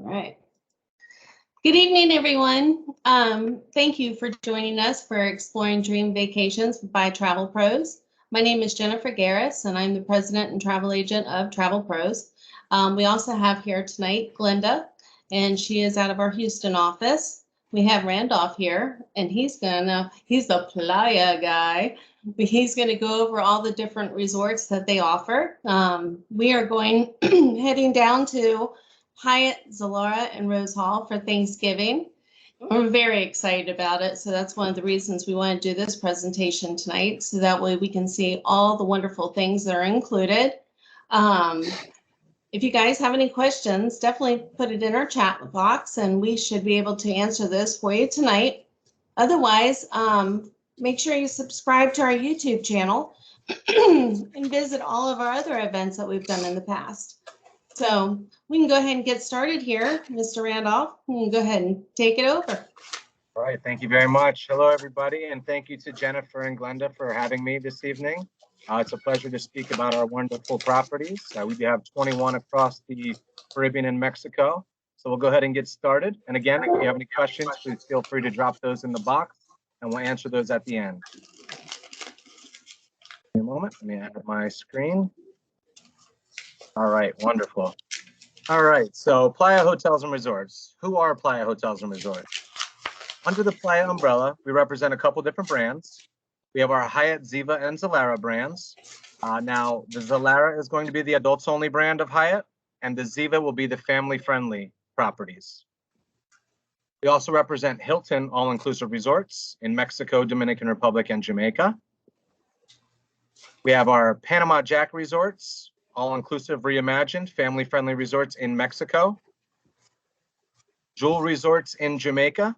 All right. Good evening, everyone. Thank you for joining us for Exploring Dream Vacations by Travel Pros. My name is Jennifer Garris, and I'm the president and travel agent of Travel Pros. We also have here tonight Glenda, and she is out of our Houston office. We have Randolph here, and he's the playa guy. He's gonna go over all the different resorts that they offer. We are heading down to Hyatt Zilara and Rose Hall for Thanksgiving. We're very excited about it. So that's one of the reasons we want to do this presentation tonight. So that way we can see all the wonderful things that are included. If you guys have any questions, definitely put it in our chat box and we should be able to answer this for you tonight. Otherwise, make sure you subscribe to our YouTube channel and visit all of our other events that we've done in the past. So we can go ahead and get started here. Mr. Randolph, you can go ahead and take it over. All right, thank you very much. Hello, everybody, and thank you to Jennifer and Glenda for having me this evening. It's a pleasure to speak about our wonderful properties. We do have 21 across the Caribbean and Mexico. So we'll go ahead and get started. And again, if you have any questions, please feel free to drop those in the box, and we'll answer those at the end. Give me a moment, let me add my screen. All right, wonderful. All right, so Playa Hotels and Resorts. Who are Playa Hotels and Resorts? Under the Playa umbrella, we represent a couple different brands. We have our Hyatt Ziva and Zilara brands. Now, the Zilara is going to be the adults-only brand of Hyatt, and the Ziva will be the family-friendly properties. We also represent Hilton all-inclusive resorts in Mexico, Dominican Republic, and Jamaica. We have our Panama Jack resorts, all-inclusive reimagined family-friendly resorts in Mexico, Jewel resorts in Jamaica,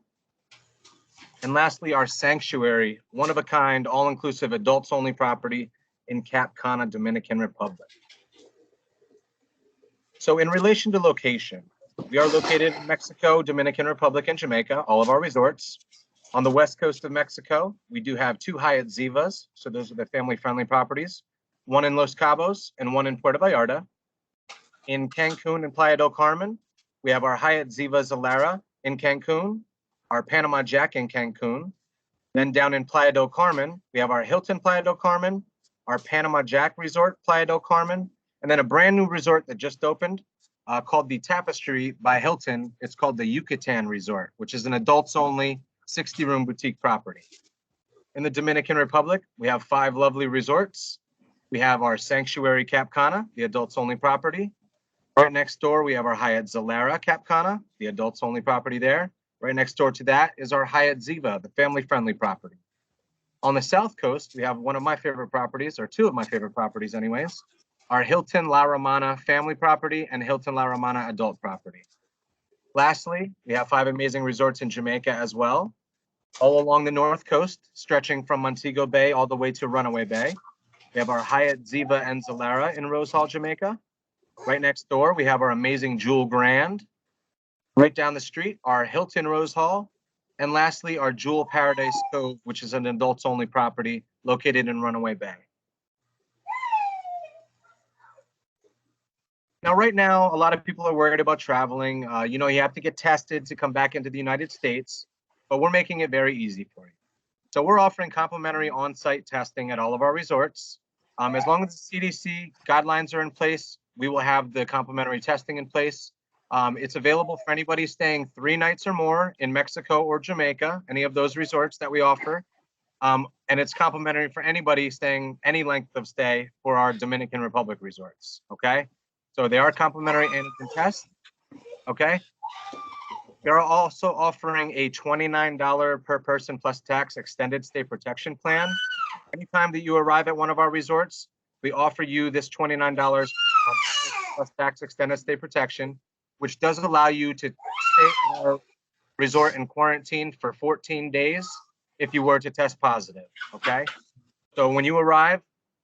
and lastly, our Sanctuary, one-of-a-kind, all-inclusive adults-only property in Cap Cana, Dominican Republic. So in relation to location, we are located in Mexico, Dominican Republic, and Jamaica, all of our resorts. On the west coast of Mexico, we do have 2 Hyatt Zivas, so those are the family-friendly properties, one in Los Cabos and one in Puerto Vallarta. In Cancun and Playa del Carmen, we have our Hyatt Ziva Zilara in Cancun, our Panama Jack in Cancun. Then down in Playa del Carmen, we have our Hilton Playa del Carmen, our Panama Jack Resort Playa del Carmen, and then a brand new resort that just opened called the Tapestry by Hilton. It's called the Yucatan Resort, which is an adults-only 60-room boutique property. In the Dominican Republic, we have 5 lovely resorts. We have our Sanctuary Cap Cana, the adults-only property. Right next door, we have our Hyatt Zilara Cap Cana, the adults-only property there. Right next door to that is our Hyatt Ziva, the family-friendly property. On the south coast, we have one of my favorite properties, or 2 of my favorite properties anyways, our Hilton La Romana family property and Hilton La Romana adult property. Lastly, we have 5 amazing resorts in Jamaica as well, all along the north coast, stretching from Montego Bay all the way to Runaway Bay. We have our Hyatt Ziva and Zilara in Rose Hall, Jamaica. Right next door, we have our amazing Jewel Grand. Right down the street, our Hilton Rose Hall. And lastly, our Jewel Paradise Cove, which is an adults-only property located in Runaway Bay. Now, right now, a lot of people are worried about traveling. You know, you have to get tested to come back into the United States, but we're making it very easy for you. So we're offering complimentary on-site testing at all of our resorts. As long as the CDC guidelines are in place, we will have the complimentary testing in place. It's available for anybody staying 3 nights or more in Mexico or Jamaica, any of those resorts that we offer. And it's complimentary for anybody staying any length of stay for our Dominican Republic resorts, okay? So they are complimentary antigen tests, okay? They're also offering a $29 per person plus tax extended stay protection plan. Anytime that you arrive at one of our resorts, we offer you this $29 plus tax extended stay protection, which does allow you to stay in our resort in quarantine for 14 days if you were to test positive, okay? So when you arrive,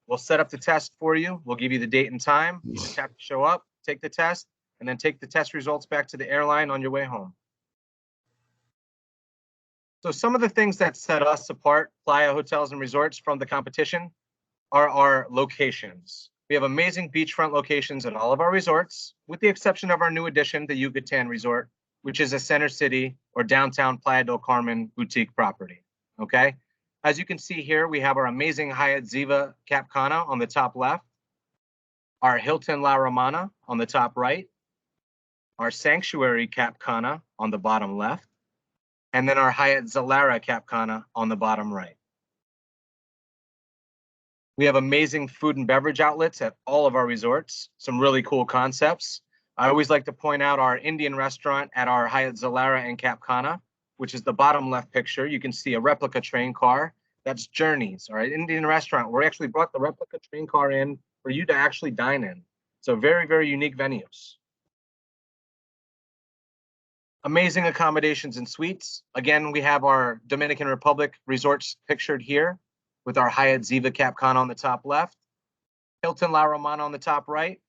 we'll set up the test for you. We'll give you the date and time. You just have to show up, take the test, and then take the test results back to the airline on your way home. So some of the things that set us apart, Playa Hotels and Resorts, from the competition are our locations. We have amazing beachfront locations at all of our resorts, with the exception of our new addition, the Yucatan Resort, which is a Center City or downtown Playa del Carmen boutique property, okay? As you can see here, we have our amazing Hyatt Ziva Cap Cana on the top left, our Hilton La Romana on the top right, our Sanctuary Cap Cana on the bottom left, and then our Hyatt Zilara Cap Cana on the bottom right. We have amazing food and beverage outlets at all of our resorts, some really cool concepts. I always like to point out our Indian restaurant at our Hyatt Zilara and Cap Cana, which is the bottom left picture. You can see a replica train car. That's Journeys, all right, Indian restaurant. We actually brought the replica train car in for you to actually dine in. So very, very unique venues. Amazing accommodations and suites. Again, we have our Dominican Republic resorts pictured here with our Hyatt Ziva Cap Cana on the top left, Hilton La Romana on the top right,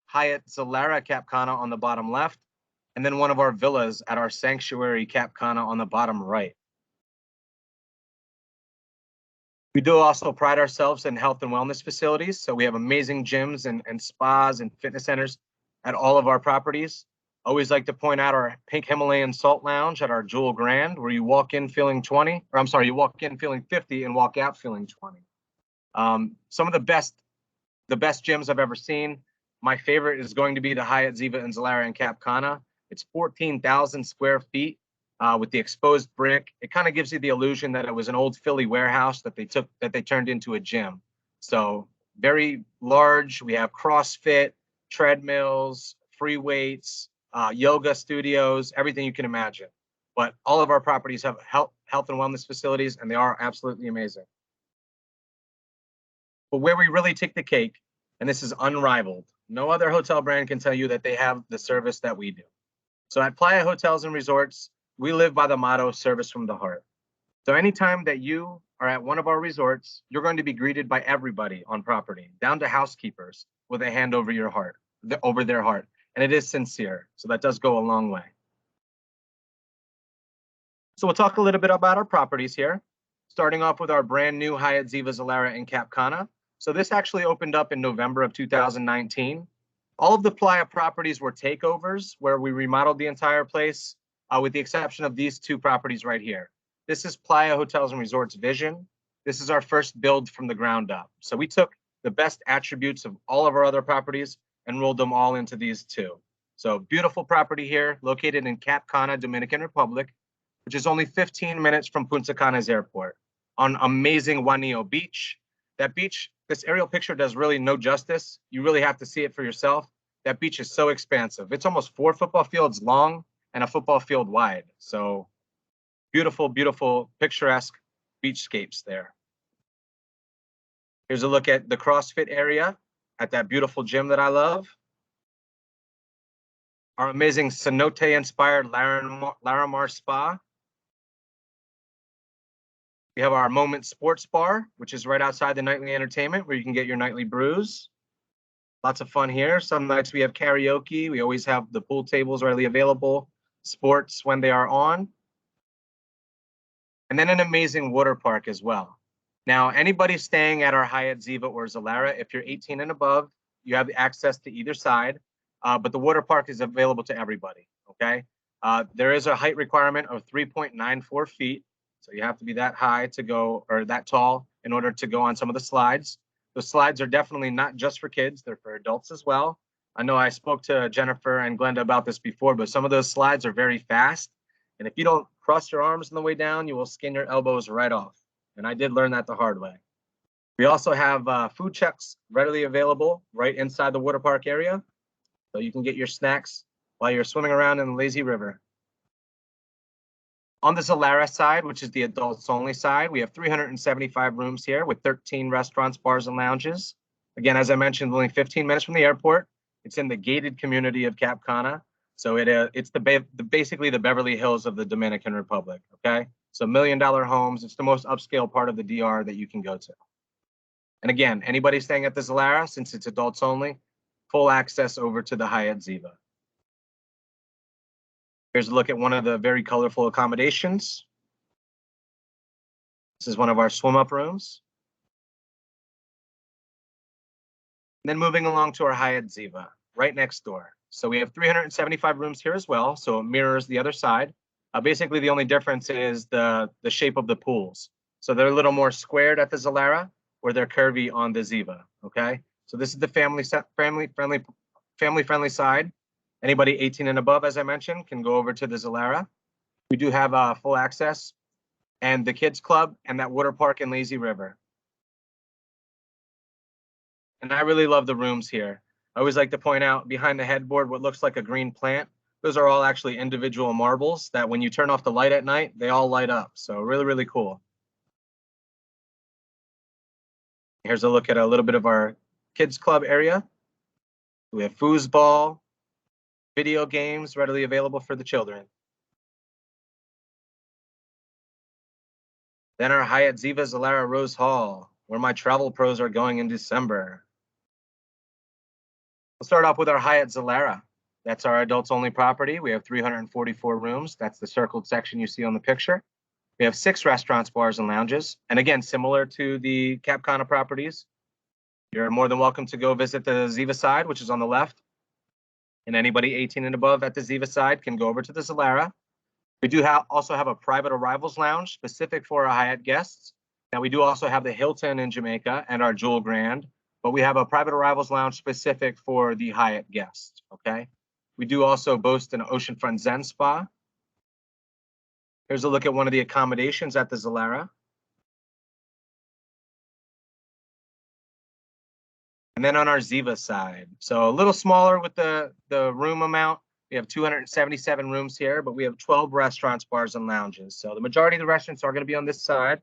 Hyatt Zilara Cap Cana on the bottom left, and then one of our villas at our Sanctuary Cap Cana on the bottom right. We do also pride ourselves in health and wellness facilities. So we have amazing gyms and spas and fitness centers at all of our properties. Always like to point out our Pink Himalayan Salt Lounge at our Jewel Grand, where you walk in feeling 20, or I'm sorry, you walk in feeling 50 and walk out feeling 20. Some of the best gyms I've ever seen. My favorite is going to be the Hyatt Ziva and Zilara and Cap Cana. It's 14,000 square feet with the exposed brick. It kind of gives you the illusion that it was an old Philly warehouse that they turned into a gym. So very large. We have CrossFit, treadmills, free weights, yoga studios, everything you can imagine. But all of our properties have health and wellness facilities, and they are absolutely amazing. But where we really take the cake, and this is unrivaled, no other hotel brand can tell you that they have the service that we do. So at Playa Hotels and Resorts, we live by the motto, service from the heart. So anytime that you are at one of our resorts, you're going to be greeted by everybody on property, down to housekeepers, with a hand over your heart, over their heart. And it is sincere, so that does go a long way. So we'll talk a little bit about our properties here, starting off with our brand new Hyatt Ziva Zilara in Cap Cana. So this actually opened up in November of 2019. All of the Playa properties were takeovers where we remodeled the entire place, with the exception of these two properties right here. This is Playa Hotels and Resorts Vision. This is our first build from the ground up. So we took the best attributes of all of our other properties and rolled them all into these two. So beautiful property here, located in Cap Cana, Dominican Republic, which is only 15 minutes from Punta Cana's airport, on amazing Juanillo Beach. That beach, this aerial picture does really no justice. You really have to see it for yourself. That beach is so expansive. It's almost 4 football fields long and a football field wide. So beautiful, beautiful, picturesque beachscapes there. Here's a look at the CrossFit area at that beautiful gym that I love. Our amazing cenote-inspired Larimar Spa. We have our Moment Sports Bar, which is right outside the nightly entertainment, where you can get your nightly brews. Lots of fun here. Some nights we have karaoke. We always have the pool tables readily available, sports when they are on. And then an amazing water park as well. Now, anybody staying at our Hyatt Ziva or Zilara, if you're 18 and above, you have access to either side, but the water park is available to everybody, okay? There is a height requirement of 3.94 feet, so you have to be that high to go, or that tall, in order to go on some of the slides. The slides are definitely not just for kids, they're for adults as well. I know I spoke to Jennifer and Glenda about this before, but some of those slides are very fast, and if you don't cross your arms on the way down, you will skin your elbows right off. And I did learn that the hard way. We also have food trucks readily available right inside the water park area. So you can get your snacks while you're swimming around in the lazy river. On the Zilara side, which is the adults only side, we have 375 rooms here with 13 restaurants, bars, and lounges. Again, as I mentioned, only 15 minutes from the airport. It's in the gated community of Cap Cana. So it's basically the Beverly Hills of the Dominican Republic, okay? So $1 million homes. It's the most upscale part of the DR that you can go to. And again, anybody staying at the Zilara, since it's adults only, full access over to the Hyatt Ziva. Here's a look at one of the very colorful accommodations. This is one of our swim-up rooms. Then moving along to our Hyatt Ziva, right next door. So we have 375 rooms here as well, so it mirrors the other side. Basically, the only difference is the shape of the pools. So they're a little more squared at the Zilara, or they're curvy on the Ziva. Okay, so this is the family-friendly side. Anybody 18 and above, as I mentioned, can go over to the Zilara. We do have full access, and the kids club and that water park and lazy river. And I really love the rooms here. I always like to point out behind the headboard what looks like a green plant. Those are all actually individual marbles that when you turn off the light at night, they all light up. So really, really cool. Here's a look at a little bit of our kids club area. We have foosball, video games readily available for the children. Then our Hyatt Ziva Zilara Rose Hall, where my travel pros are going in December. We'll start off with our Hyatt Zilara. That's our adults only property. We have 344 rooms. That's the circled section you see on the picture. We have 6 restaurants, bars, and lounges. And again, similar to the Cap Cana properties, you're more than welcome to go visit the Ziva side, which is on the left. And anybody 18 and above at the Ziva side can go over to the Zilara. We do also have a private arrivals lounge specific for our Hyatt guests. Now, we do also have the Hilton in Jamaica and our Jewel Grand, but we have a private arrivals lounge specific for the Hyatt guests, okay? We do also boast an oceanfront Zen spa. Here's a look at one of the accommodations at the Zilara. And then on our Ziva side, so a little smaller with the room amount. We have 277 rooms here, but we have 12 restaurants, bars, and lounges. So the majority of the restaurants are going to be on this side.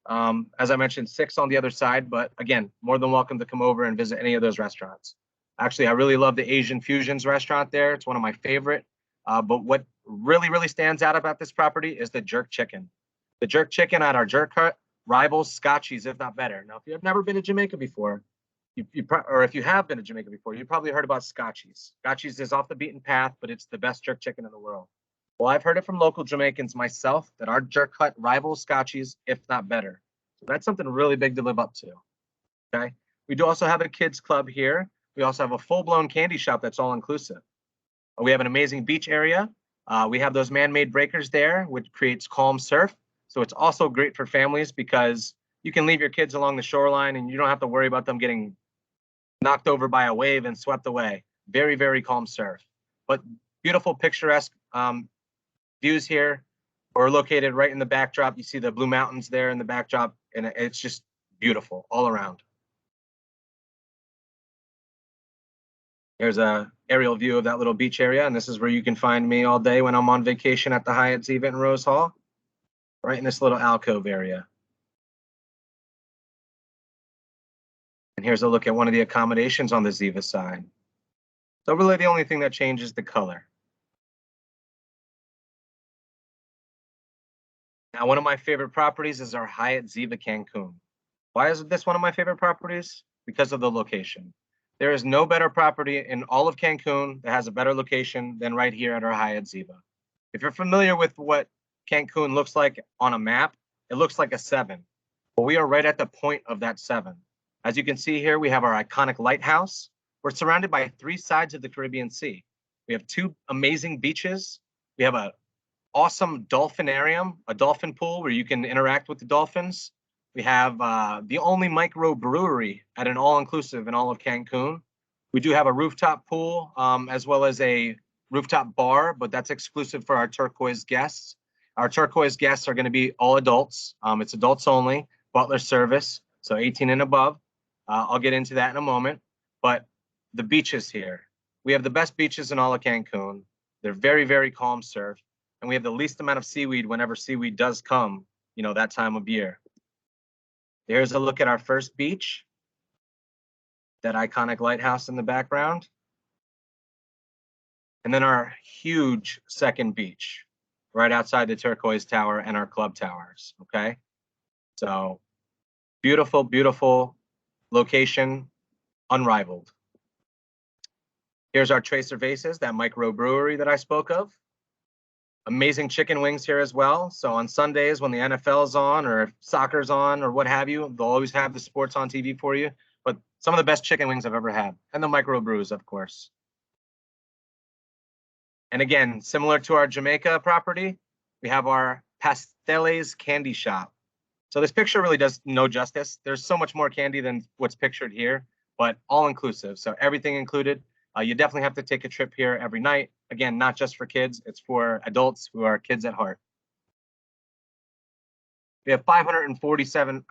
As I mentioned, 6 on the other side, but again, more than welcome to come over and visit any of those restaurants. Actually, I really love the Asian Fusions restaurant there. It's one of my favorite. But what really, really stands out about this property is the jerk chicken. The jerk chicken at our jerk hut rivals Scotchies, if not better. Now, if you've never been to Jamaica before, or if you have been to Jamaica before, you probably heard about Scotchies. Scotchies is off the beaten path, but it's the best jerk chicken in the world. Well, I've heard it from local Jamaicans myself that our jerk hut rivals Scotchies, if not better. So that's something really big to live up to. Okay. We do also have a kids club here. We also have a full-blown candy shop that's all inclusive. We have an amazing beach area. We have those man-made breakers there, which creates calm surf. So it's also great for families because you can leave your kids along the shoreline and you don't have to worry about them getting knocked over by a wave and swept away. Very, very calm surf. But beautiful, picturesque views here. We're located right in the backdrop. You see the Blue Mountains there in the backdrop, and it's just beautiful all around. Here's a aerial view of that little beach area, and this is where you can find me all day when I'm on vacation at the Hyatt Ziva in Rose Hall, right in this little alcove area. And here's a look at one of the accommodations on the Ziva side. So really the only thing that changes is the color. Now, one of my favorite properties is our Hyatt Ziva Cancun. Why is this one of my favorite properties? Because of the location. There is no better property in all of Cancun that has a better location than right here at our Hyatt Ziva. If you're familiar with what Cancun looks like on a map, it looks like a 7. But we are right at the point of that 7. As you can see here, we have our iconic lighthouse. We're surrounded by 3 sides of the Caribbean Sea. We have 2 amazing beaches. We have an awesome dolphinarium, a dolphin pool where you can interact with the dolphins. We have the only microbrewery at an all-inclusive in all of Cancun. We do have a rooftop pool as well as a rooftop bar, but that's exclusive for our turquoise guests. Our turquoise guests are going to be all adults. It's adults only, butler service, so 18 and above. I'll get into that in a moment. But the beaches here, we have the best beaches in all of Cancun. They're very, very calm surf. And we have the least amount of seaweed whenever seaweed does come, you know, that time of year. There's a look at our first beach, that iconic lighthouse in the background. And then our huge second beach right outside the turquoise tower and our club towers, okay? So beautiful, beautiful location, unrivaled. Here's our Tres Cervezas, that microbrewery that I spoke of. Amazing chicken wings here as well. So on Sundays when the NFL is on or if soccer's on or what have you, they'll always have the sports on TV for you. But Some of the best chicken wings I've ever had, and the microbrews, of course. And again, similar to our Jamaica property, we have our pasteles candy shop. So this picture really does no justice. There's so much more candy than what's pictured here, but all inclusive. So everything included. You definitely have to take a trip here every night. Again, not just for kids, it's for adults who are kids at heart. We have 537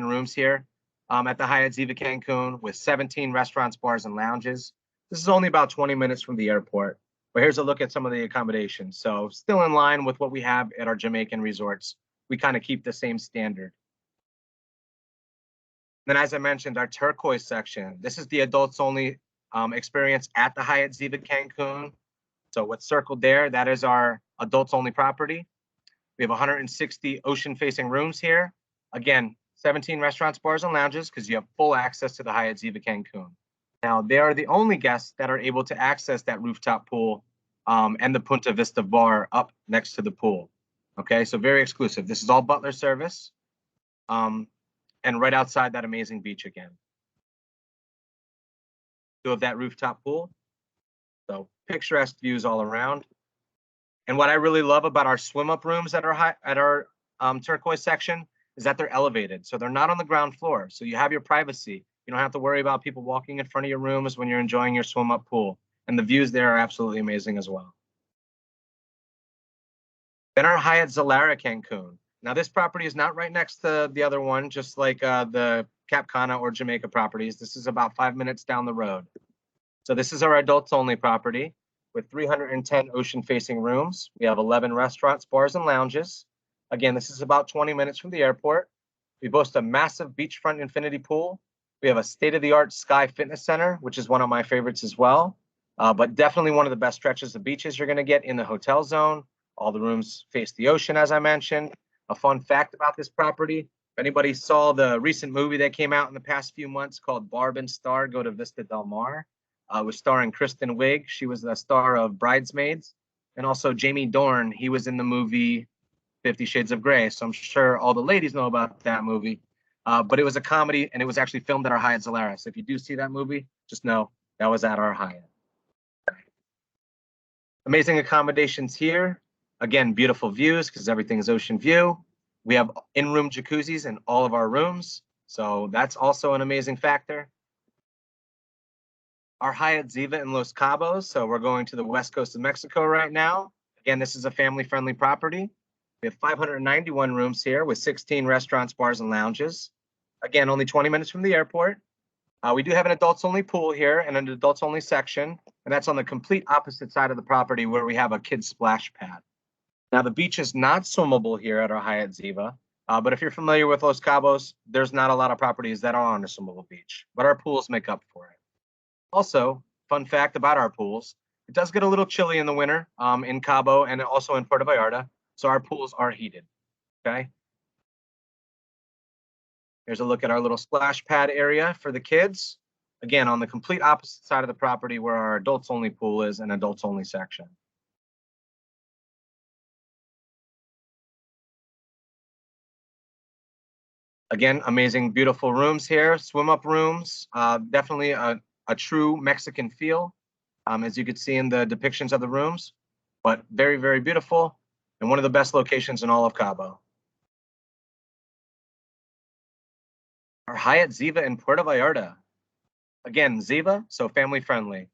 rooms here at the Hyatt Ziva Cancun with 17 restaurants, bars, and lounges. This is only about 20 minutes from the airport. But here's a look at some of the accommodations. So still in line with what we have at our Jamaican resorts. We kind of keep the same standard. Then, as I mentioned, our turquoise section. This is the adults only experience at the Hyatt Ziva Cancun. So what's circled there, that is our adults only property. We have 160 ocean-facing rooms here. Again, 17 restaurants, bars, and lounges because you have full access to the Hyatt Ziva Cancun. Now, they are the only guests that are able to access that rooftop pool and the Punta Vista bar up next to the pool. Okay, so very exclusive. This is all butler service and right outside that amazing beach again. Two of that rooftop pool. So picturesque views all around. And what I really love about our swim up rooms at our turquoise section is that they're elevated. So they're not on the ground floor. So you have your privacy. You don't have to worry about people walking in front of your rooms when you're enjoying your swim up pool. And the views there are absolutely amazing as well. Then our Hyatt Zilara Cancun. Now this property is not right next to the other one, just like the Cap Cana or Jamaica properties. This is about 5 minutes down the road. So this is our adults only property with 310 ocean facing rooms. We have 11 restaurants, bars, and lounges. Again, this is about 20 minutes from the airport. We boast a massive beachfront infinity pool. We have a state-of-the-art Sky Fitness Center, which is one of my favorites as well. But definitely one of the best stretches of beaches you're going to get in the hotel zone. All the rooms face the ocean, as I mentioned. A fun fact about this property, if anybody saw the recent movie that came out in the past few months called Barb and Star Go to Vista Del Mar, was starring Kristen Wiig. She was the star of Bridesmaids. And also Jamie Dornan, he was in the movie 50 Shades of Grey. So I'm sure all the ladies know about that movie. But it was a comedy, and it was actually filmed at our Hyatt Zilara. So if you do see that movie, just know that was at our Hyatt. Amazing accommodations here. Again, beautiful views because everything is ocean view. We have in-room jacuzzis in all of our rooms. So that's also an amazing factor. Our Hyatt Ziva in Los Cabos. So we're going to the west coast of Mexico right now. Again, this is a family-friendly property. We have 591 rooms here with 16 restaurants, bars, and lounges. Again, only 20 minutes from the airport. We do have an adults-only pool here and an adults-only section, and that's on the complete opposite side of the property where we have a kids' splash pad. Now, the beach is not swimmable here at our Hyatt Ziva, but if you're familiar with Los Cabos, there's not a lot of properties that are on a swimmable beach, but our pools make up for it. Also, fun fact about our pools, it does get a little chilly in the winter in Cabo and also in Puerto Vallarta, so our pools are heated, okay? Here's a look at our little splash pad area for the kids. Again, on the complete opposite side of the property where our adults-only pool is and adults-only section. Again, amazing, beautiful rooms here, swim-up rooms, definitely a true Mexican feel, as you could see in the depictions of the rooms, but very, very beautiful and one of the best locations in all of Cabo. Our Hyatt Ziva in Puerto Vallarta. Again, Ziva, so family friendly.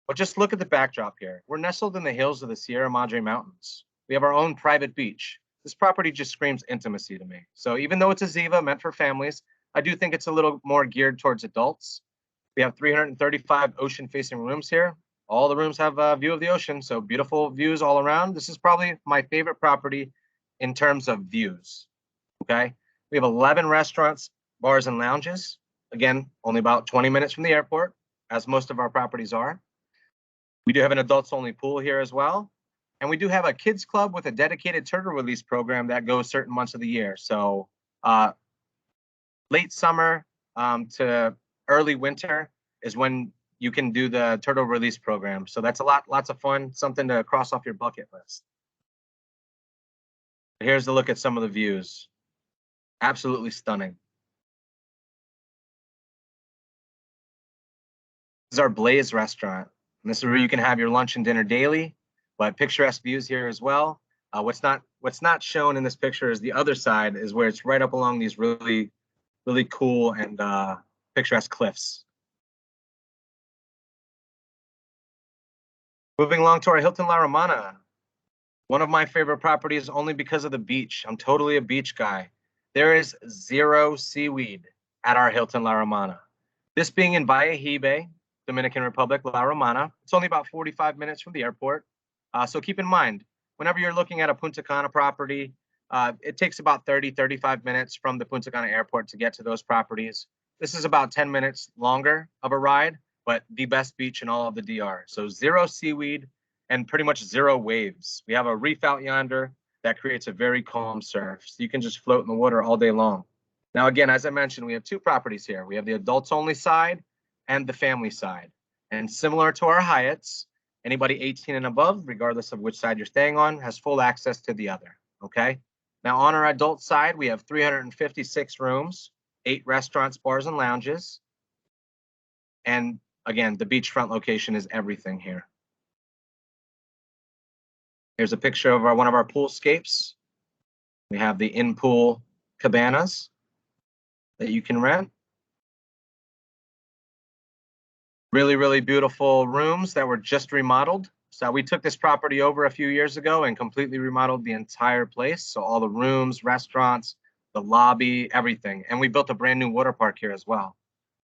But just look at the backdrop here. We're nestled in the hills of the Sierra Madre Mountains. We have our own private beach. This property just screams intimacy to me. So even though it's a Ziva meant for families, I do think it's a little more geared towards adults. We have 335 ocean-facing rooms here. All the rooms have a view of the ocean, so beautiful views all around. This is probably my favorite property in terms of views, okay? We have 11 restaurants, bars, and lounges. Again, only about 20 minutes from the airport, as most of our properties are. We do have an adults-only pool here as well. And we do have a kids club with a dedicated turtle release program that goes certain months of the year. So late summer to early winter is when you can do the turtle release program. So that's lots of fun, something to cross off your bucket list. Here's a look at some of the views. Absolutely stunning. is our Blaze restaurant. And this is where you can have your lunch and dinner daily, but picturesque views here as well. What's not shown in this picture is the other side is where it's right up along these really cool and picturesque cliffs. Moving along to our Hilton La Romana. One of my favorite properties only because of the beach. I'm totally a beach guy. There is zero seaweed at our Hilton La Romana. This being in Bayahibe, Dominican Republic, La Romana. It's only about 45 minutes from the airport. So keep in mind, whenever you're looking at a Punta Cana property, it takes about 35 minutes from the Punta Cana airport to get to those properties. This is about 10 minutes longer of a ride, but the best beach in all of the DR. So zero seaweed and pretty much zero waves. We have a reef out yonder that creates a very calm surf. So you can just float in the water all day long. Now, again, as I mentioned, we have two properties here. We have the adults only side and the family side. And similar to our Hyatts, anybody 18 and above, regardless of which side you're staying on, has full access to the other, okay? Now, on our adult side, we have 356 rooms, 8 restaurants, bars, and lounges. And again, the beachfront location is everything here. Here's a picture of one of our poolscapes. We have the in-pool cabanas that you can rent. Really beautiful rooms that were just remodeled. So we took this property over a few years ago and completely remodeled the entire place. So all the rooms, restaurants, the lobby, everything. And we built a brand new water park here as well.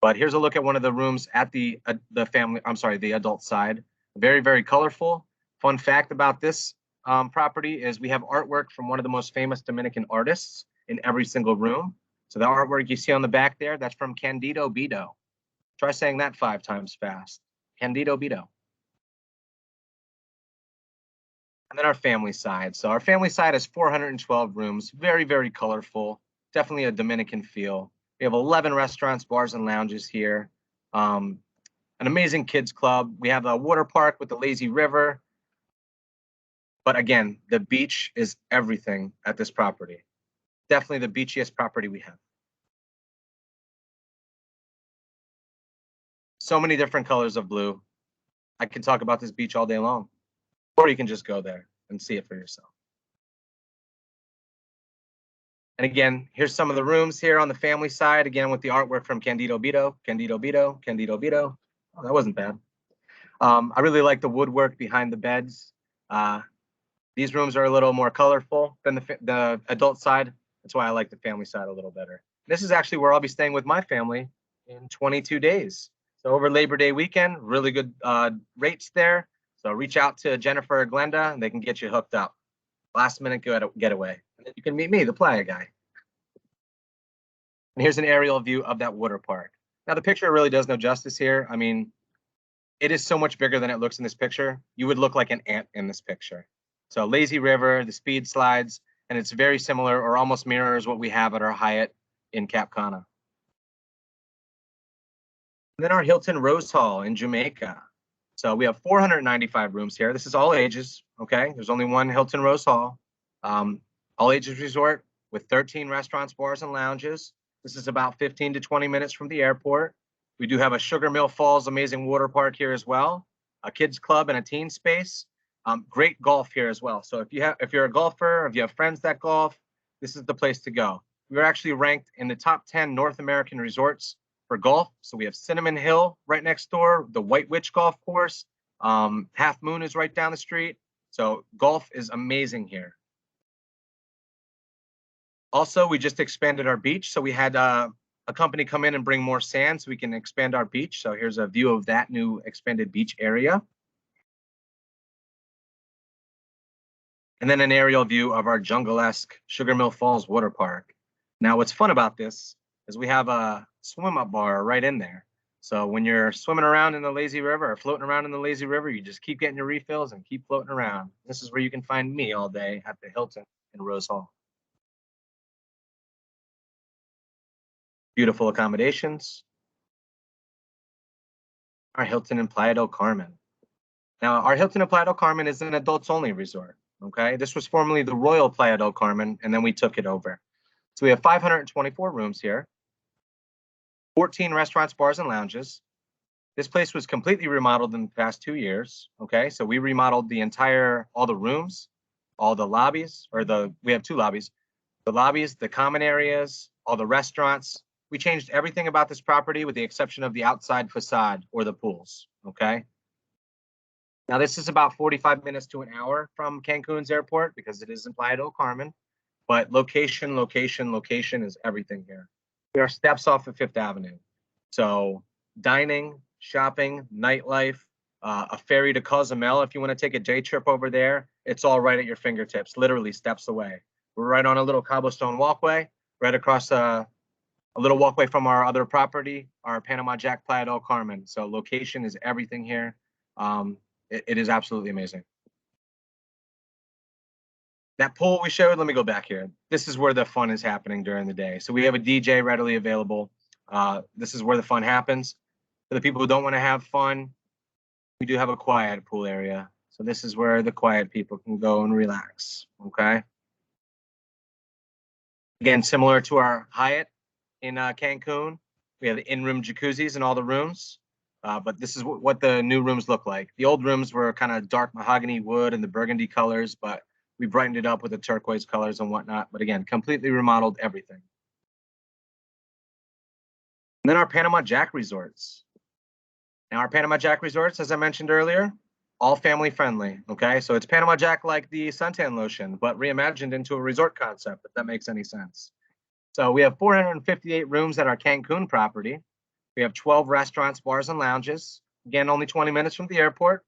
But here's a look at one of the rooms at the adult side. Very colorful. Fun fact about this property is we have artwork from one of the most famous Dominican artists in every single room. So the artwork you see on the back there, that's from Candido Bido. Try saying that 5 times fast. Candido Bido. And then our family side. So our family side has 412 rooms, very colorful, definitely a Dominican feel. We have 11 restaurants, bars, and lounges here. An amazing kids club. We have a water park with the lazy river. But again, the beach is everything at this property. Definitely the beachiest property we have. So many different colors of blue. I can talk about this beach all day long. Or you can just go there and see it for yourself. And again, here's some of the rooms here on the family side, again, with the artwork from Candido Bido. Oh, that wasn't bad. I really like the woodwork behind the beds. These rooms are a little more colorful than the adult side. That's why I like the family side a little better. This is actually where I'll be staying with my family in 22 days. So over Labor Day weekend, really good rates there. So reach out to Jennifer or Glenda, and they can get you hooked up. Last minute getaway. And then you can meet me, the Playa guy. And here's an aerial view of that water park. Now the picture really does no justice here. I mean, it is so much bigger than it looks in this picture. You would look like an ant in this picture. So lazy river, the speed slides, and it's very similar or almost mirrors what we have at our Hyatt in Cap Cana. And then our Hilton Rose Hall in Jamaica. So we have 495 rooms here. This is all ages, okay? There's only one Hilton Rose Hall. All ages resort with 13 restaurants, bars, and lounges. This is about 15 to 20 minutes from the airport. We do have a Sugar Mill Falls amazing water park here as well, a kids club and a teen space. Great golf here as well. So if you're a golfer, if you have friends that golf, this is the place to go. We're actually ranked in the top 10 North American resorts for golf. So we have Cinnamon Hill right next door, the White Witch Golf Course. Half Moon is right down the street. So golf is amazing here. Also, we just expanded our beach. So we had a company come in and bring more sand so we can expand our beach. So here's a view of that new expanded beach area. And then an aerial view of our jungle-esque Sugar Mill Falls water park. Now, what's fun about this is we have a swim-up bar right in there. So when you're swimming around in the lazy river or floating around in the lazy river, you just keep getting your refills and keep floating around. This is where you can find me all day at the Hilton in Rose Hall. Beautiful accommodations. Our Hilton in Playa del Carmen. Now, our Hilton in Playa del Carmen is an adults-only resort, okay? This was formerly the Royal Playa del Carmen, and then we took it over. So we have 524 rooms here, 14 restaurants, bars, and lounges. This place was completely remodeled in the past 2 years. Okay, so we remodeled all the rooms, all the lobbies, we have two lobbies, the lobbies, the common areas, all the restaurants. We changed everything about this property with the exception of the outside facade or the pools. Okay. Now this is about 45 minutes to an hour from Cancun's airport because it is in Playa del Carmen, but location, location, location is everything here. We are steps off of Fifth Avenue. So dining, shopping, nightlife, a ferry to Cozumel. If you want to take a day trip over there, it's all right at your fingertips, literally steps away. We're right on a little cobblestone walkway, right across a little walkway from our other property, our Panama Jack Playa del Carmen. So location is everything here. It is absolutely amazing. That pool we showed, let me go back here. This is where the fun is happening during the day. So we have a DJ readily available. This is where the fun happens. For the people who don't want to have fun, we do have a quiet pool area. So this is where the quiet people can go and relax, okay? Again, similar to our Hyatt in Cancun, we have the in-room jacuzzis in all the rooms. But this is what the new rooms look like. The old rooms were kind of dark mahogany wood and the burgundy colors, but we brightened it up with the turquoise colors and whatnot. But again, completely remodeled everything. And then our Panama Jack resorts. Now our Panama Jack resorts, as I mentioned earlier, all family friendly, okay? So it's Panama Jack like the suntan lotion, but reimagined into a resort concept, if that makes any sense. So we have 458 rooms at our Cancun property. We have 12 restaurants, bars, and lounges. Again, only 20 minutes from the airport.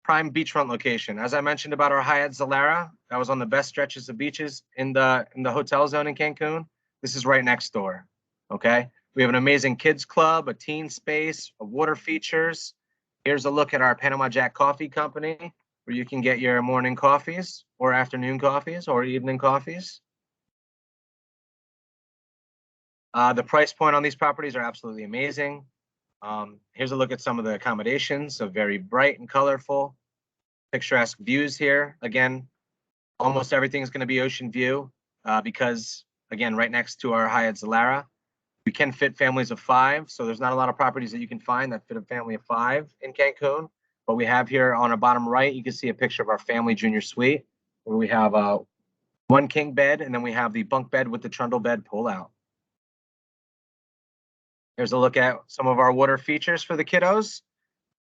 Prime beachfront location. As I mentioned about our Hyatt Zilara, that was on the best stretches of beaches in the hotel zone in Cancun. This is right next door, okay? We have an amazing kids club, a teen space, a water features. Here's a look at our Panama Jack Coffee Company, where you can get your morning coffees or afternoon coffees or evening coffees. The price point on these properties are absolutely amazing. Here's a look at some of the accommodations. So very bright and colorful, picturesque views here. Again, almost everything is going to be ocean view because, again, right next to our Hyatt Zilara. We can fit families of 5, so there's not a lot of properties that you can find that fit a family of 5 in Cancun. But we have here on our bottom right, you can see a picture of our family junior suite, where we have one king bed, and then we have the bunk bed with the trundle bed pull out. Here's a look at some of our water features for the kiddos.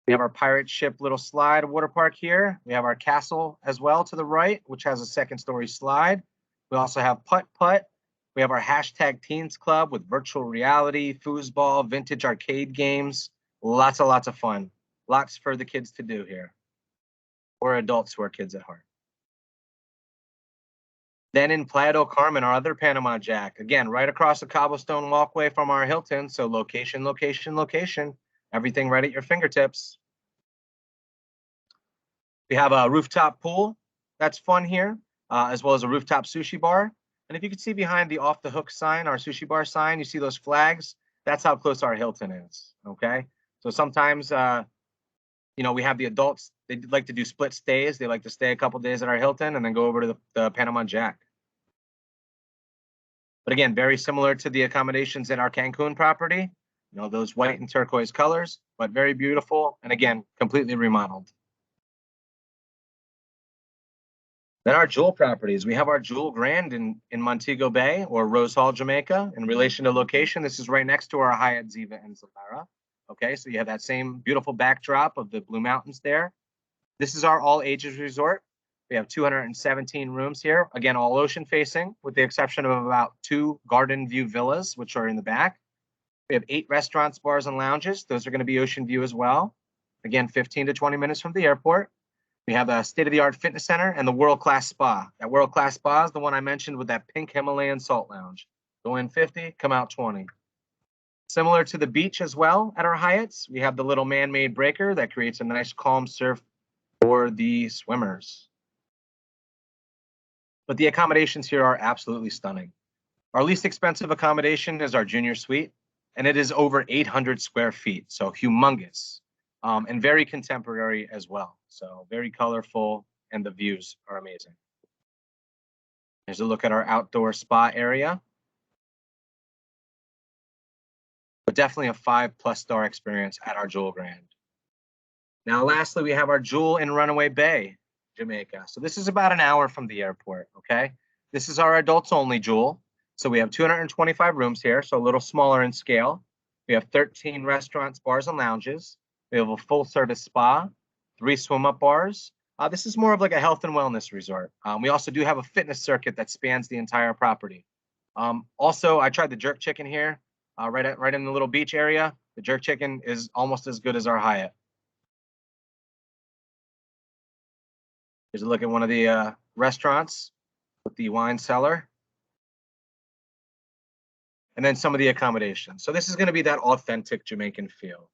We have our pirate ship little slide water park here. We have our castle as well to the right, which has a 2nd-story slide. We also have putt-putt. We have our hashtag Teens Club with virtual reality, foosball, vintage arcade games. Lots of fun. Lots for the kids to do here, or adults who are kids at heart. Then in Playa del Carmen, our other Panama Jack, again, right across the cobblestone walkway from our Hilton. So location, location, location, everything right at your fingertips. We have a rooftop pool. That's fun here, as well as a rooftop sushi bar. And if you can see behind the off the hook sign, our sushi bar sign, you see those flags? That's how close our Hilton is, okay? So sometimes, we have the adults, they like to do split stays. They like to stay a couple days at our Hilton and then go over to the Panama Jack. But again, very similar to the accommodations at our Cancun property, those white and turquoise colors, but very beautiful. And again, completely remodeled. Then our Jewel properties. We have our Jewel Grand in Montego Bay or Rose Hall, Jamaica. In relation to location, this is right next to our Hyatt Ziva and Zilara. Okay, so you have that same beautiful backdrop of the Blue Mountains there. This is our all ages resort. We have 217 rooms here. Again, all ocean facing, with the exception of about 2 garden view villas, which are in the back. We have 8 restaurants, bars, and lounges. Those are going to be ocean view as well. Again, 15 to 20 minutes from the airport. We have a state-of-the-art fitness center and the world-class spa. That world-class spa is the one I mentioned with that pink Himalayan salt lounge. Go in 50, come out 20. Similar to the beach as well at our Hyatts, we have the little man-made breaker that creates a nice calm surf for the swimmers. But the accommodations here are absolutely stunning. Our least expensive accommodation is our junior suite, and it is over 800 square feet, so humongous. And very contemporary as well. So very colorful, and the views are amazing. Here's a look at our outdoor spa area. but definitely a 5+ star experience at our Jewel Grand. Now, lastly, we have our Jewel in Runaway Bay, Jamaica. So this is about an hour from the airport, okay? This is our adults only Jewel. So we have 225 rooms here, so a little smaller in scale. We have 13 restaurants, bars, and lounges. We have a full service spa, 3 swim up bars. This is more of like a health and wellness resort. We also do have a fitness circuit that spans the entire property. Also, I tried the jerk chicken here, right in the little beach area. The jerk chicken is almost as good as our Hyatt. Here's a look at one of the restaurants with the wine cellar. And then some of the accommodations. So this is going to be that authentic Jamaican feel.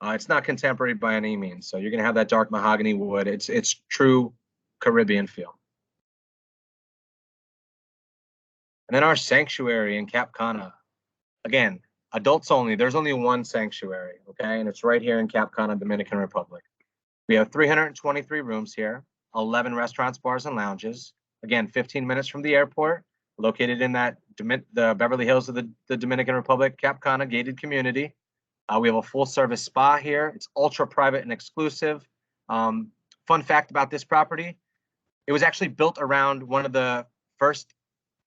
It's not contemporary by any means. So you're going to have that dark mahogany wood. It's true Caribbean feel. And then our sanctuary in Cap Cana. Again, adults only. There's only one sanctuary, okay? And it's right here in Cap Cana, Dominican Republic. We have 323 rooms here, 11 restaurants, bars, and lounges. Again, 15 minutes from the airport, located in the Beverly Hills of the Dominican Republic, Cap Cana gated community. We have a full service spa here. It's ultra private and exclusive. Fun fact about this property, it was actually built around one of the first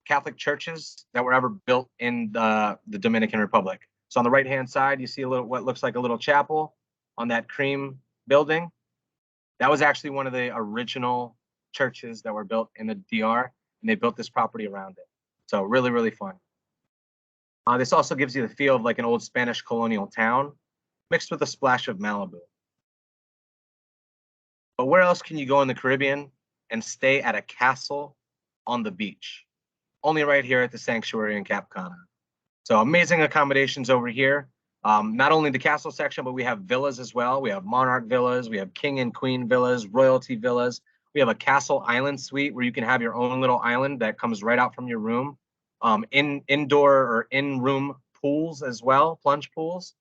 Catholic churches that were ever built in the Dominican Republic. So on the right-hand side, you see what looks like a little chapel on that cream building. That was actually one of the original churches that were built in the DR, and they built this property around it. So really, really fun. This also gives you the feel of like an old Spanish colonial town, mixed with a splash of Malibu. But where else can you go in the Caribbean and stay at a castle on the beach? Only right here at the sanctuary in Cap Cana. So amazing accommodations over here. Not only the castle section, but we have villas as well. We have monarch villas, we have king and queen villas, royalty villas. We have a castle island suite where you can have your own little island that comes right out from your room. Indoor or in-room pools as well, plunge pools.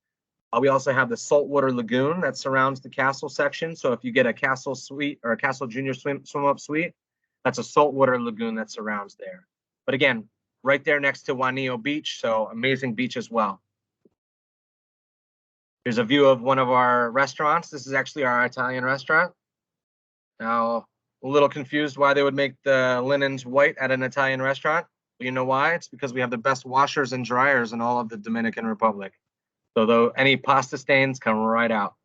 We also have the saltwater lagoon that surrounds the castle section. So if you get a castle suite or a castle junior swim up suite, that's a saltwater lagoon that surrounds there. But again, right there next to Juanillo Beach, so amazing beach as well. Here's a view of one of our restaurants. This is actually our Italian restaurant. Now, a little confused why they would make the linens white at an Italian restaurant. But you know why? It's because we have the best washers and dryers in all of the Dominican Republic. So though any pasta stains come right out.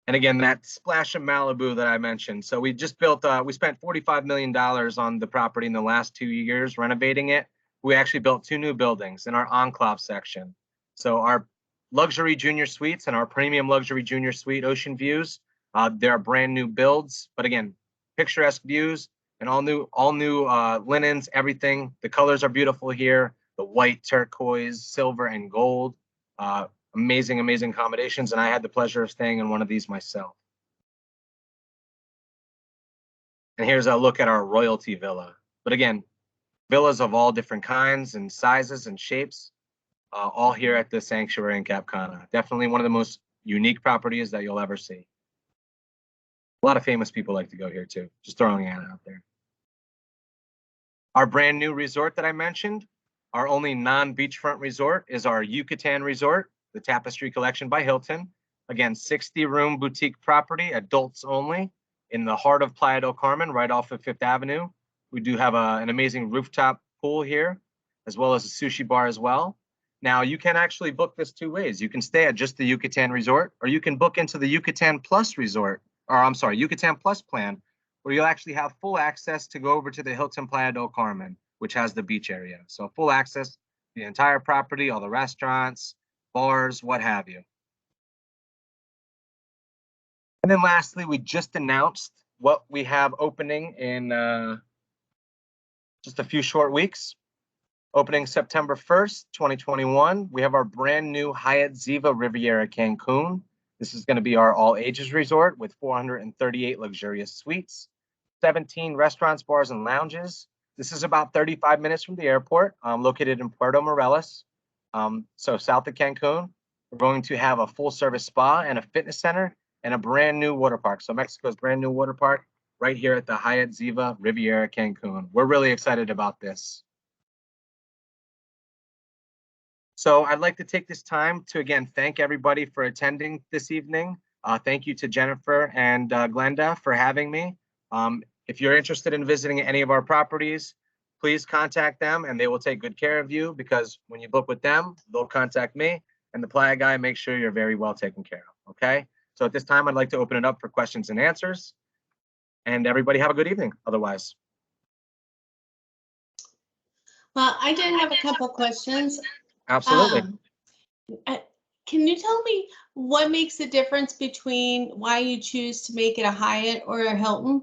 And again, that splash of Malibu that I mentioned. So we just built, we spent $45 million on the property in the last 2 years renovating it. We actually built 2 new buildings in our enclave section. So our luxury junior suites and our premium luxury junior suite ocean views, they're brand new builds. But again, picturesque views and all new linens, everything. The colors are beautiful here. The white, turquoise, silver, and gold. Amazing, amazing accommodations. And I had the pleasure of staying in one of these myself. And here's a look at our royalty villa. But again, villas of all different kinds and sizes and shapes, all here at the sanctuary in Cap Cana. Definitely one of the most unique properties that you'll ever see. A lot of famous people like to go here too. Just throwing it out there. Our brand new resort that I mentioned, our only non-beachfront resort, is our Yucatan resort, the Tapestry Collection by Hilton. Again, 60-room boutique property, adults only, in the heart of Playa del Carmen, right off of 5th Avenue. We do have an amazing rooftop pool here, as well as a sushi bar as well. Now, you can actually book this 2 ways. You can stay at just the Yucatan resort, or you can book into the Yucatan Plus resort, or I'm sorry, Yucatan Plus plan, where you'll actually have full access to go over to the Hilton Playa del Carmen, which has the beach area. So full access to the entire property, all the restaurants, bars, what have you. And then lastly, we just announced what we have opening in just a few short weeks. Opening September 1st, 2021, we have our brand new Hyatt Ziva Riviera Cancun. This is going to be our all ages resort with 438 luxurious suites, 17 restaurants, bars, and lounges. This is about 35 minutes from the airport, located in Puerto Morelos, so south of Cancun. We're going to have a full service spa and a fitness center and a brand new water park. So Mexico's brand new water park right here at the Hyatt Ziva Riviera Cancun. We're really excited about this. So I'd like to take this time to again thank everybody for attending this evening. Thank you to Jennifer and Glenda for having me. If you're interested in visiting any of our properties, please contact them and they will take good care of you, because when you book with them, they'll contact me, and the Playa guy makes sure you're very well taken care of. Okay. So at this time, I'd like to open it up for questions and answers, and everybody have a good evening otherwise. Well, I did have a couple questions. Absolutely. Uh, Can you tell me what makes the difference between why you choose to make it a Hyatt or a Hilton?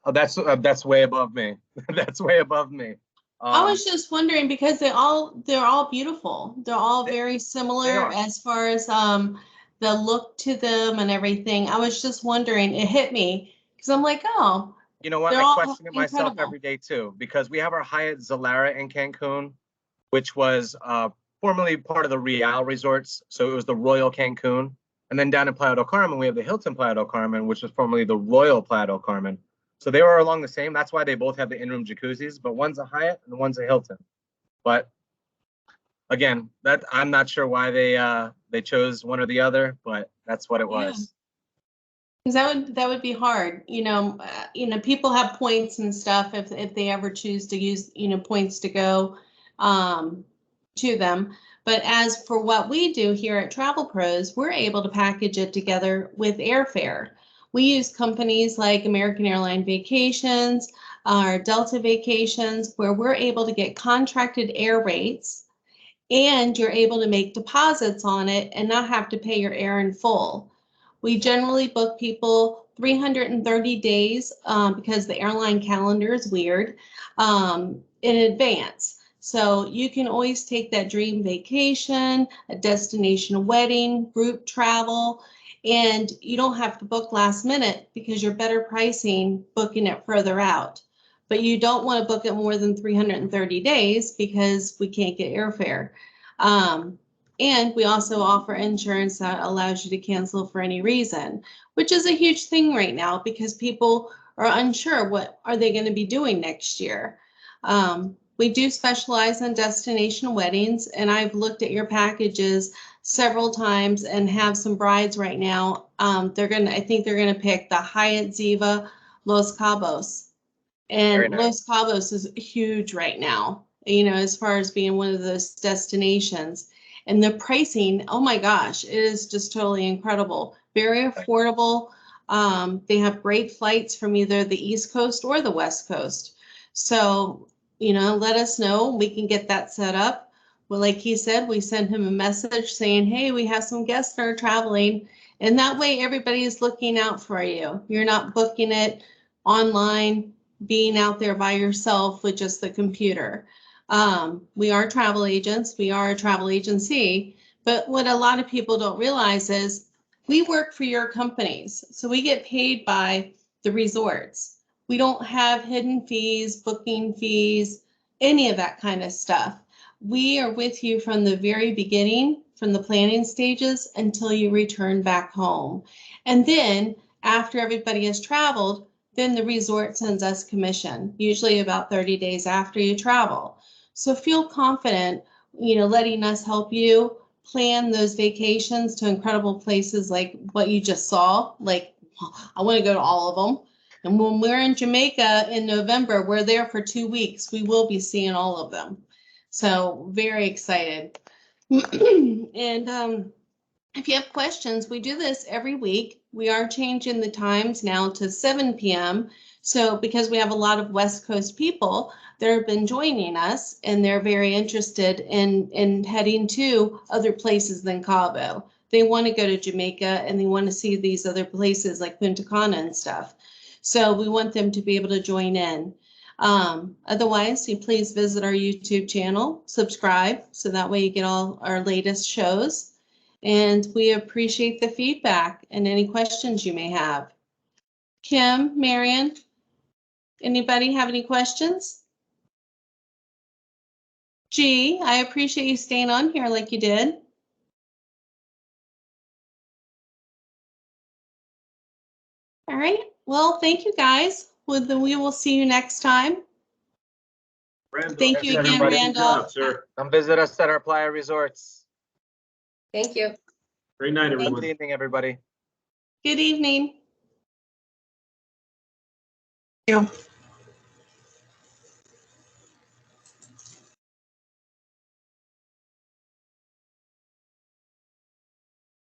Oh, that's way above me. That's way above me. I was just wondering because they're all beautiful. They're all very They similar are. as far as the look to them and everything. I was just wondering, it hit me because I'm like, oh, You know what? they're I all question it myself incredible. every day too, because we have our Hyatt Zilara in Cancun, which was formerly part of the Real Resorts. So it was the Royal Cancun. And then down in Playa del Carmen, we have the Hilton Playa del Carmen, which was formerly the Royal Playa del Carmen. So they were along the same. That's why they both have the in-room jacuzzis, but one's a Hyatt and one's a Hilton. But again, that I'm not sure why they chose one or the other, but that's what it Yeah. was. Because that would be hard, people have points and stuff if they ever choose to use, points to go to them. But as for what we do here at Travel Pros, we're able to package it together with airfare. We use companies like American Airline Vacations, or Delta Vacations, where we're able to get contracted air rates, and you're able to make deposits on it and not have to pay your air in full. We generally book people 330 days because the airline calendar is weird, in advance. So you can always take that dream vacation, a destination wedding, group travel, and you don't have to book last minute because you're better pricing booking it further out. But you don't want to book it more than 330 days because we can't get airfare. And we also offer insurance that allows you to cancel for any reason, which is a huge thing right now because people are unsure what are they going to be doing next year. We do specialize in destination weddings, and I've looked at your packages several times and have some brides right now. I think they're gonna pick the Hyatt Ziva Los Cabos. Very And nice. Los Cabos is huge right now, as far as being one of those destinations. And the pricing, oh my gosh, it is just totally incredible. Very affordable. They have great flights from either the East Coast or the West Coast. So, let us know. We can get that set up. Well, like he said, we send him a message saying, hey, we have some guests that are traveling. And that way everybody is looking out for you. You're not booking it online, being out there by yourself with just the computer. We are travel agents, we are a travel agency, but what a lot of people don't realize is we work for your companies. So we get paid by the resorts. We don't have hidden fees, booking fees, any of that kind of stuff. We are with you from the very beginning, from the planning stages until you return back home. And then after everybody has traveled, then the resort sends us commission, usually about 30 days after you travel. So feel confident, letting us help you plan those vacations to incredible places like what you just saw. Like, I want to go to all of them. And when we're in Jamaica in November, we're there for 2 weeks. We will be seeing all of them. So very excited. And if you have questions, we do this every week. We are changing the times now to 7 p.m. So because we have a lot of West Coast people that have been joining us and they're very interested in heading to other places than Cabo. They want to go to Jamaica and they want to see these other places like Punta Cana and stuff. So we want them to be able to join in. Otherwise, you please visit our YouTube channel, subscribe, so that way you get all our latest shows. And we appreciate the feedback and any questions you may have. Kim, Marion, anybody have any questions? G, I appreciate you staying on here like you did. All right, well, thank you guys. We will see you next time. Thank you again, everybody. Randall. Sir. Come visit us at our Playa resorts. Thank you. Great night, Good everyone. evening, everybody. Good evening. you.